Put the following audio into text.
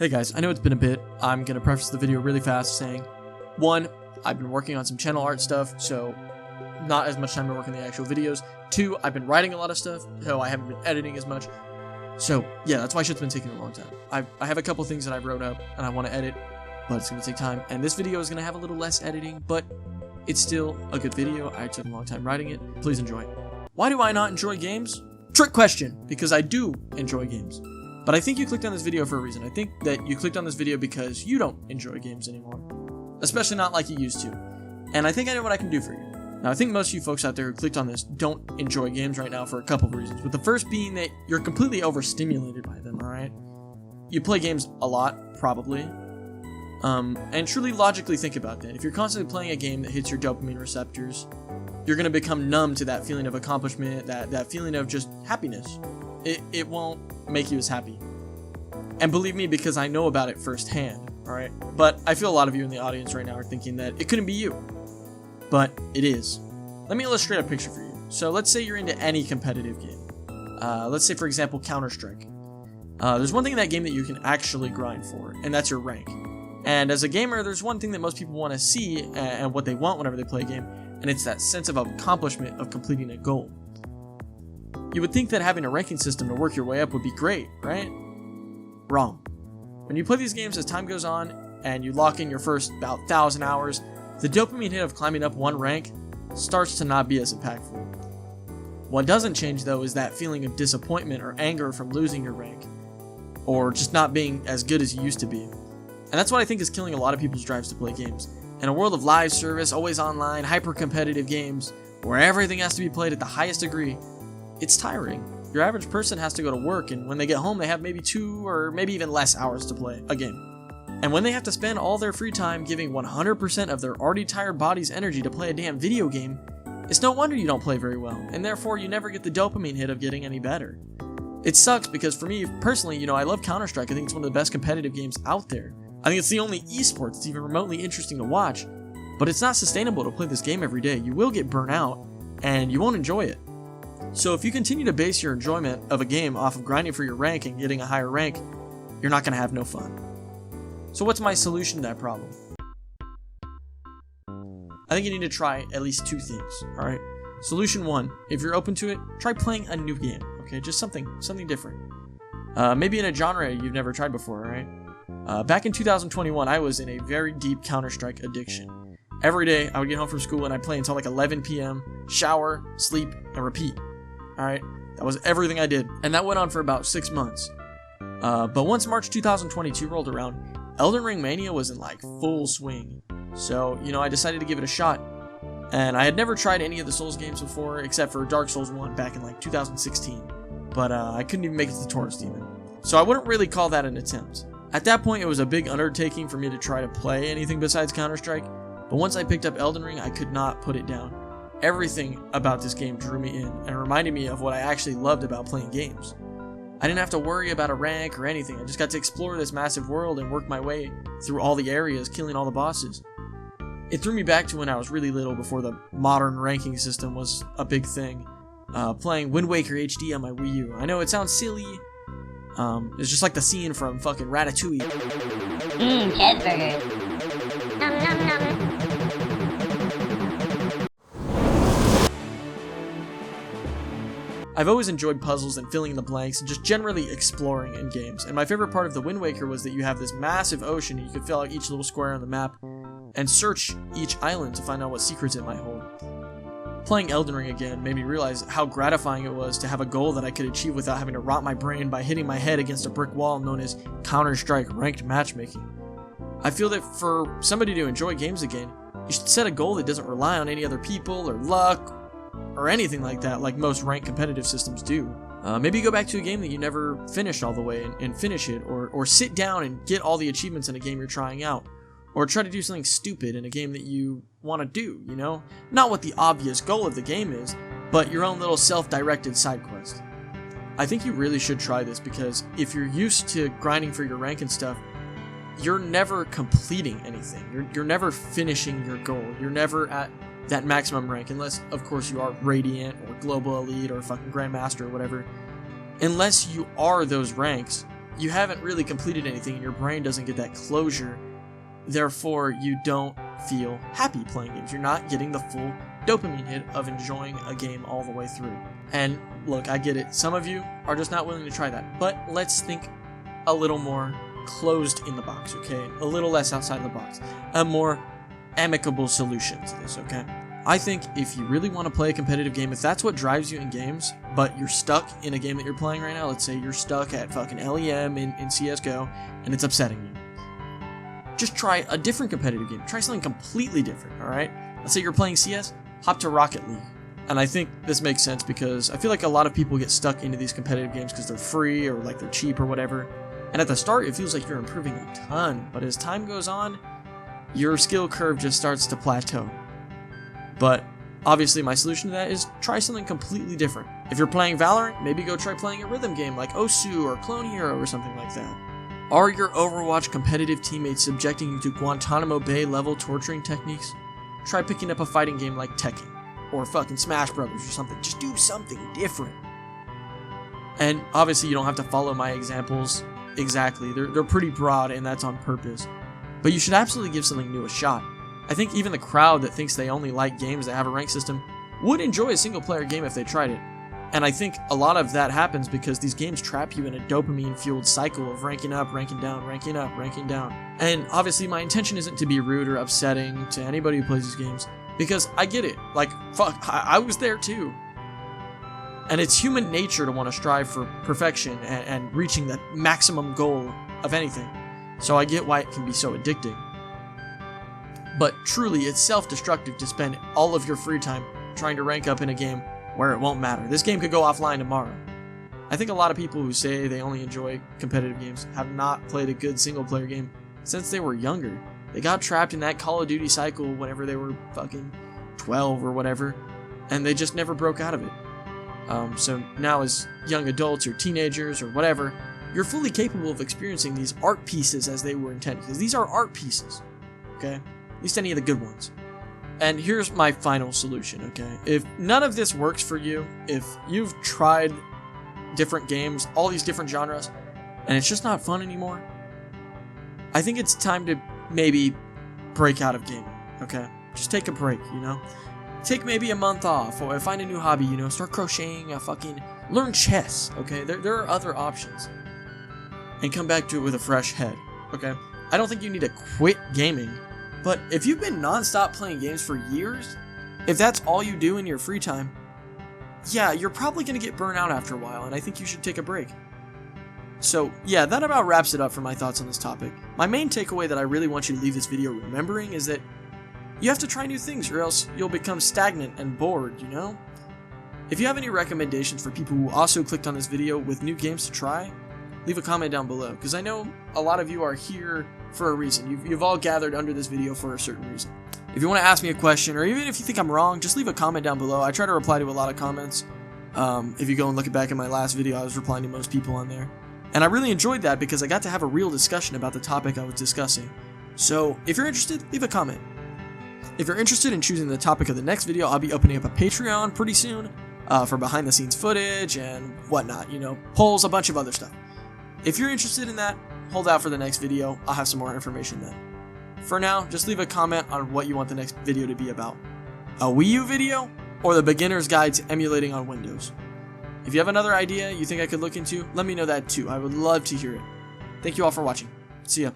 Hey guys, I know it's been a bit. I'm going to preface the video really fast saying, 1, I've been working on some channel art stuff, so not as much time to work on the actual videos. 2, I've been writing a lot of stuff, so I haven't been editing as much. So yeah, that's why shit's been taking a long time. I have a couple things that I've wrote up and I want to edit, but it's going to take time. And this video is going to have a little less editing, but it's still a good video. I took a long time writing it. Please enjoy. Why do I not enjoy games? Trick question, because I do enjoy games. But I think you clicked on this video for a reason. I think that you clicked on this video because you don't enjoy games anymore. Especially not like you used to. And I think I know what I can do for you. Now, I think most of you folks out there who clicked on this don't enjoy games right now for a couple of reasons. With the first being that you're completely overstimulated by them, alright? You play games a lot, probably. And truly logically think about that. If you're constantly playing a game that hits your dopamine receptors, you're going to become numb to that feeling of accomplishment, that feeling of just happiness. It won't make you as happy. And believe me, because I know about it firsthand, alright? But I feel a lot of you in the audience right now are thinking that it couldn't be you. But it is. Let me illustrate a picture for you. So let's say you're into any competitive game. Let's say, for example, Counter-Strike. There's one thing in that game that you can actually grind for, and that's your rank. And as a gamer, there's one thing that most people want to see and what they want whenever they play a game, and it's that sense of accomplishment of completing a goal. You would think that having a ranking system to work your way up would be great, right? Wrong. When you play these games, as time goes on and you lock in your first about 1,000 hours, the dopamine hit of climbing up one rank starts to not be as impactful. What doesn't change though is that feeling of disappointment or anger from losing your rank, or just not being as good as you used to be. And that's what I think is killing a lot of people's drives to play games. In a world of live service, always online, hyper-competitive games, where everything has to be played at the highest degree, it's tiring. Your average person has to go to work, and when they get home, they have maybe 2 or maybe even less hours to play a game. And when they have to spend all their free time giving 100% of their already tired body's energy to play a damn video game, it's no wonder you don't play very well, and therefore you never get the dopamine hit of getting any better. It sucks because for me, personally, I love Counter-Strike. I think it's one of the best competitive games out there. I think it's the only esport that's even remotely interesting to watch, but it's not sustainable to play this game every day. You will get burnt out, and you won't enjoy it. So if you continue to base your enjoyment of a game off of grinding for your rank and getting a higher rank, you're not going to have no fun. So what's my solution to that problem? I think you need to try at least 2 things, alright? Solution 1, if you're open to it, try playing a new game, okay? Just something different. Maybe in a genre you've never tried before, alright? Back in 2021, I was in a very deep Counter-Strike addiction. Every day, I would get home from school and I'd play until like 11 p.m., shower, sleep, and repeat. Alright? That was everything I did. And that went on for about 6 months. But once March 2022 rolled around, Elden Ring Mania was in like full swing. So, I decided to give it a shot. And I had never tried any of the Souls games before, except for Dark Souls 1 back in like 2016. But I couldn't even make it to the Taurus Demon. So I wouldn't really call that an attempt. At that point, it was a big undertaking for me to try to play anything besides Counter-Strike. But once I picked up Elden Ring, I could not put it down. Everything about this game drew me in and reminded me of what I actually loved about playing games. I didn't have to worry about a rank or anything. I just got to explore this massive world and work my way through all the areas, killing all the bosses. It threw me back to when I was really little, before the modern ranking system was a big thing. Playing Wind Waker HD on my Wii U. I know it sounds silly. It's just like the scene from fucking Ratatouille. Cheeseburger. Nom nom nom. I've always enjoyed puzzles and filling in the blanks and just generally exploring in games. And my favorite part of the Wind Waker was that you have this massive ocean and you could fill out each little square on the map and search each island to find out what secrets it might hold. Playing Elden Ring again made me realize how gratifying it was to have a goal that I could achieve without having to rot my brain by hitting my head against a brick wall known as Counter-Strike ranked matchmaking. I feel that for somebody to enjoy games again, you should set a goal that doesn't rely on any other people or luck or anything like that, like most ranked competitive systems do. Maybe go back to a game that you never finished all the way and finish it, or sit down and get all the achievements in a game you're trying out, or try to do something stupid in a game that you want to do, Not what the obvious goal of the game is, but your own little self-directed side quest. I think you really should try this, because if you're used to grinding for your rank and stuff, you're never completing anything. You're never finishing your goal. You're never at that maximum rank, unless, of course, you are Radiant or Global Elite or fucking Grandmaster or whatever. Unless you are those ranks, you haven't really completed anything and your brain doesn't get that closure. Therefore, you don't feel happy playing games. You're not getting the full dopamine hit of enjoying a game all the way through. And look, I get it. Some of you are just not willing to try that. But let's think a little more closed in the box, okay? A little less outside the box. A more amicable solution to this, okay? I think if you really want to play a competitive game, if that's what drives you in games, but you're stuck in a game that you're playing right now, let's say you're stuck at fucking LEM in CSGO, and it's upsetting you. Just try a different competitive game. Try something completely different, alright? Let's say you're playing CS, hop to Rocket League. And I think this makes sense because I feel like a lot of people get stuck into these competitive games because they're free or like they're cheap or whatever. And at the start, it feels like you're improving a ton, but as time goes on, your skill curve just starts to plateau. But obviously my solution to that is try something completely different. If you're playing Valorant, maybe go try playing a rhythm game like Osu or Clone Hero or something like that. Are your Overwatch competitive teammates subjecting you to Guantanamo Bay level torturing techniques? Try picking up a fighting game like Tekken or fucking Smash Brothers or something. Just do something different. And obviously you don't have to follow my examples exactly. They're pretty broad and that's on purpose. But you should absolutely give something new a shot. I think even the crowd that thinks they only like games that have a rank system would enjoy a single player game if they tried it. And I think a lot of that happens because these games trap you in a dopamine-fueled cycle of ranking up, ranking down, ranking up, ranking down. And obviously my intention isn't to be rude or upsetting to anybody who plays these games, because I get it. Like, fuck, I was there too. And it's human nature to want to strive for perfection and reaching that maximum goal of anything. So I get why it can be so addicting. But truly, it's self-destructive to spend all of your free time trying to rank up in a game where it won't matter. This game could go offline tomorrow. I think a lot of people who say they only enjoy competitive games have not played a good single-player game since they were younger. They got trapped in that Call of Duty cycle whenever they were fucking 12 or whatever, and they just never broke out of it. So now as young adults or teenagers or whatever, you're fully capable of experiencing these art pieces as they were intended, because these are art pieces, okay? At least any of the good ones. And here's my final solution, okay? If none of this works for you, if you've tried different games, all these different genres, and it's just not fun anymore, I think it's time to maybe break out of gaming, okay? Just take a break, you know? Take maybe a month off, or find a new hobby, you know? Start crocheting, learn chess, okay? There are other options. And come back to it with a fresh head, okay? I don't think you need to quit gaming. But if you've been non-stop playing games for years, if that's all you do in your free time, yeah, you're probably going to get burnt out after a while, and I think you should take a break. So, yeah, that about wraps it up for my thoughts on this topic. My main takeaway that I really want you to leave this video remembering is that you have to try new things, or else you'll become stagnant and bored, you know? If you have any recommendations for people who also clicked on this video with new games to try, leave a comment down below, because I know a lot of you are here for a reason. You've all gathered under this video for a certain reason. If you want to ask me a question, or even if you think I'm wrong, just leave a comment down below. I try to reply to a lot of comments. If you go and look back at my last video, I was replying to most people on there. And I really enjoyed that because I got to have a real discussion about the topic I was discussing. So, if you're interested, leave a comment. If you're interested in choosing the topic of the next video, I'll be opening up a Patreon pretty soon for behind the scenes footage and whatnot, you know, polls, a bunch of other stuff. If you're interested in that, hold out for the next video. I'll have some more information then. For now, just leave a comment on what you want the next video to be about. A Wii U video, or the beginner's guide to emulating on Windows. If you have another idea you think I could look into, let me know that too. I would love to hear it. Thank you all for watching. See ya.